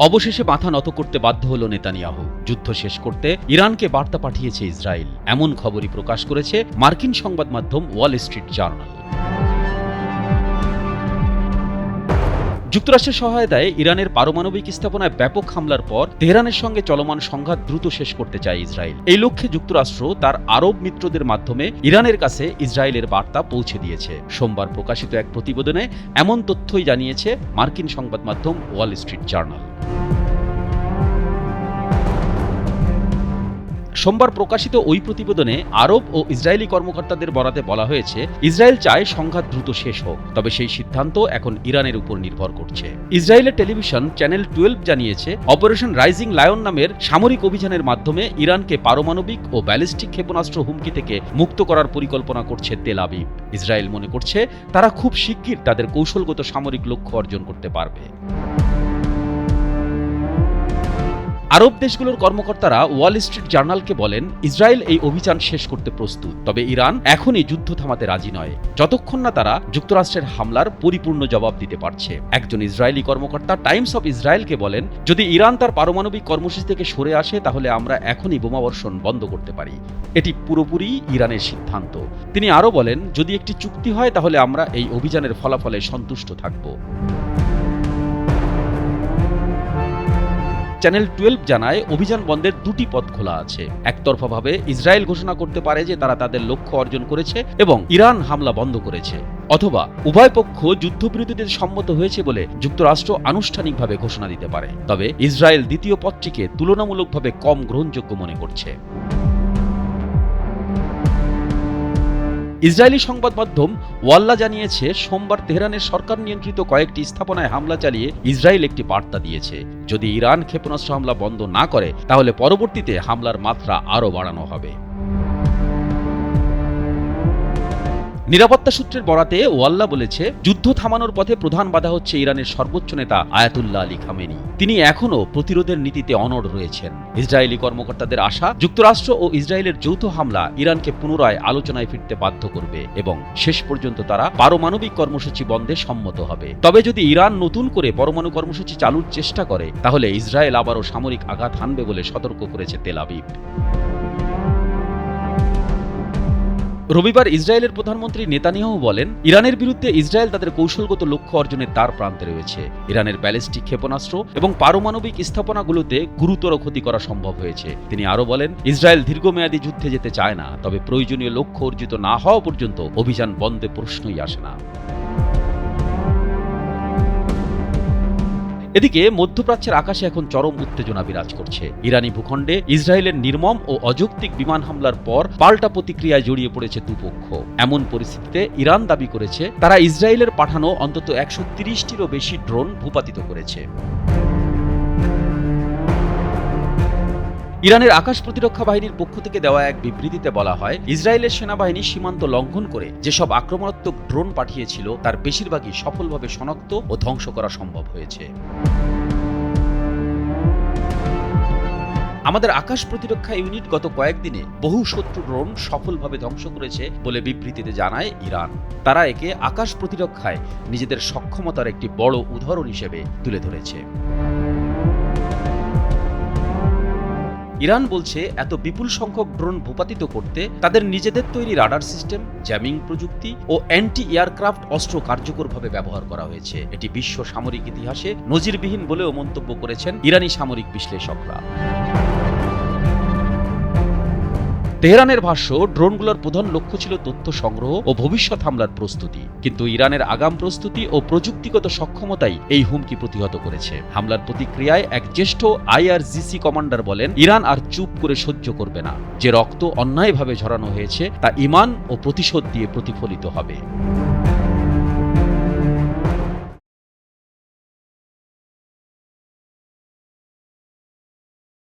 অবশেষে মাথা নত করতে বাধ্য হল নেতানিয়াহু। যুদ্ধ শেষ করতে ইরানকে বার্তা পাঠিয়েছে ইসরায়েল, এমন খবরই প্রকাশ করেছে মার্কিন সংবাদ মাধ্যম ওয়াল স্ট্রিট জার্নাল। যুক্তরাষ্ট্রের সহায়তায় ইরানের পারমাণবিক স্থাপনায় ব্যাপক হামলার পর তেহরানের সঙ্গে চলমান সংঘাত দ্রুত শেষ করতে চায় ইসরায়েল। এই লক্ষ্যে যুক্তরাষ্ট্র তার আরব মিত্রদের মাধ্যমে ইরানের কাছে ইসরায়েলের বার্তা পৌঁছে দিয়েছে। সোমবার প্রকাশিত এক প্রতিবেদনে এমন তথ্যই জানিয়েছে মার্কিন সংবাদ মাধ্যম ওয়াল স্ট্রিট জার্নাল। সোমবার প্রকাশিত ওই প্রতিবেদনে আরব ও ইসরায়েলি কর্মকর্তাদের বরাতে বলা হয়েছে, ইসরায়েল চায় সংঘাত দ্রুত শেষ হোক, তবে সেই সিদ্ধান্ত এখন ইরানের উপর নির্ভর করছে। ইসরায়েলের টেলিভিশন চ্যানেল 12 জানিয়েছে, অপারেশন রাইজিং লায়ন নামের সামরিক অভিযানের মাধ্যমে ইরানকে পারমাণবিক ও ব্যালিস্টিক ক্ষেপণাস্ত্র হুমকি থেকে মুক্ত করার পরিকল্পনা করছে তেল আবিব। ইসরায়েল মনে করছে তারা খুব শিগগির তাদের কৌশলগত সামরিক লক্ষ্য অর্জন করতে পারবে। আরব দেশগুলোর কর্মকর্তারা ওয়াল স্ট্রিট জার্নালকে বলেন, ইসরায়েল এই অভিযান শেষ করতে প্রস্তুত, তবে ইরান এখনই যুদ্ধ থামাতে রাজি নয়, যতক্ষণ না তারা যুক্তরাষ্ট্রের হামলার পরিপূর্ণ জবাব দিতে পারছে। একজন ইসরায়েলি কর্মকর্তা টাইমস অফ ইসরায়েলকে বলেন, যদি ইরান তার পারমাণবিক কর্মসূচি থেকে সরে আসে তাহলে আমরা এখনই বোমাবর্ষণ বন্ধ করতে পারি। এটি পুরোপুরি ইরানের সিদ্ধান্ত। তিনি আরও বলেন, যদি একটি চুক্তি হয় তাহলে আমরা এই অভিযানের ফলাফলে সন্তুষ্ট থাকব। চ্যানেল 12 জানায়, অভিযান বন্ধের দুটি পথ খোলা আছে। একতরফাভাবে ইসরায়েল ঘোষণা করতে পারে যে তারা তাদের লক্ষ্য অর্জন করেছে এবং ইরান হামলা বন্ধ করেছে, অথবা উভয় পক্ষ যুদ্ধবিরতিতে সম্মত হয়েছে বলে যুক্তরাষ্ট্র আনুষ্ঠানিকভাবে ঘোষণা দিতে পারে। তবে ইসরায়েল দ্বিতীয় পথটিকে তুলনামূলকভাবে কম গ্রহণযোগ্য মনে করছে। ইসরায়েলি সংবাদ মাধ্যম ওয়াল্লা জানিয়েছে, সোমবার তেহরানের সরকার নিয়ন্ত্রিত কয়েকটি স্থাপনায় হামলা চালিয়ে ইসরায়েল একটি বার্তা দিয়েছে, যদি ইরান ক্ষেপণাস্ত্র হামলা বন্ধ না করে তাহলে পরবর্তীতে হামলার মাত্রা আরও বাড়ানো হবে। নিরাপত্তা সূত্রের বরাতে ওয়াল্লা বলেছে, যুদ্ধ থামানোর পথে প্রধান বাধা হচ্ছে ইরানের সর্বোচ্চ নেতা আয়াতুল্লাহ আলী খামেনি। তিনি এখনও প্রতিরোধের নীতিতে অনড় রয়েছেন। ইসরায়েলি কর্মকর্তাদের আশা, যুক্তরাষ্ট্র ও ইসরায়েলের যৌথ হামলা ইরানকে পুনরায় আলোচনায় ফিরতে বাধ্য করবে এবং শেষ পর্যন্ত তারা পারমাণবিক কর্মসূচি বন্ধে সম্মত হবে। তবে যদি ইরান নতুন করে পরমাণু কর্মসূচি চালুর চেষ্টা করে তাহলে ইসরায়েল আবারও সামরিক আঘাত হানবে বলে সতর্ক করেছে তেল আবিব। রবিবার ইসরায়েলের প্রধানমন্ত্রী নেতানিয়াহু বলেন, ইরানের বিরুদ্ধে ইসরায়েল তাদের কৌশলগত লক্ষ্য অর্জনের দ্বার প্রান্তে রয়েছে। ইরানের ব্যালিস্টিক ক্ষেপণাস্ত্র এবং পারমাণবিক স্থাপনাগুলোতে গুরুতর ক্ষতি করা সম্ভব হয়েছে। তিনি আরও বলেন, ইসরায়েল দীর্ঘমেয়াদী যুদ্ধে যেতে চায় না, তবে প্রয়োজনীয় লক্ষ্য অর্জিত না হওয়া পর্যন্ত অভিযান বন্ধে প্রশ্নই আসে না। এদিকে মধ্যপ্রাচ্যের আকাশে এখন চরম উত্তেজনা বিরাজ করছে। ইরানি ভূখণ্ডে ইসরায়েলের নির্মম ও অযৌক্তিক বিমান হামলার পর পাল্টা প্রতিক্রিয়ায় জড়িয়ে পড়েছে দুপক্ষ। এমন পরিস্থিতিতে ইরান দাবি করেছে, তারা ইসরায়েলের পাঠানো অন্তত 130টিরও বেশি ড্রোন ভূপাতিত করেছে। ইরানের আকাশ প্রতিরক্ষা বাহিনীর পক্ষ থেকে দেওয়া এক বিবৃতিতে বলা হয়, ইসরায়েলের সেনাবাহিনী সীমান্ত লঙ্ঘন করে যেসব আক্রমণাত্মক ড্রোন পাঠিয়েছিল তার বেশিরভাগই সফলভাবে শনাক্ত ও ধ্বংস করা সম্ভব হয়েছে। আমাদের আকাশ প্রতিরক্ষা ইউনিট গত কয়েকদিনে বহু শত্রু ড্রোন সফলভাবে ধ্বংস করেছে বলে বিবৃতিতে জানায় ইরান। তারা একে আকাশ প্রতিরক্ষায় নিজেদের সক্ষমতার একটি বড় উদাহরণ হিসেবে তুলে ধরেছে। ইরান বলছে, এত বিপুল সংখ্যক ড্রোন ভূপাতিত করতে তাদের নিজেদের তৈরি রাডার সিস্টেম, জ্যামিং প্রযুক্তি ও অ্যান্টি এয়ারক্রাফট অস্ত্র কার্যকরভাবে ব্যবহার করা হয়েছে। এটি বিশ্ব সামরিক ইতিহাসে নজিরবিহীন বলেও মন্তব্য করেছেন ইরানি সামরিক বিশ্লেষকরা। তেহরানের ভাষ্য, ড্রোনগুলোর প্রধান লক্ষ্য ছিল তথ্য সংগ্রহ ও ভবিষ্যৎ হামলার প্রস্তুতি, কিন্তু ইরানের আগাম প্রস্তুতি ও প্রযুক্তিগত সক্ষমতাই এই হুমকি প্রতিহত করেছে। হামলার প্রতিক্রিয়ায় এক জ্যেষ্ঠ IRGC কমান্ডার বলেন, ইরান আর চুপ করে সহ্য করবে না। যে রক্ত অন্যায়ভাবে ঝরানো হয়েছে তা ঈমান ও প্রতিশোধ দিয়ে প্রতিফলিত হবে।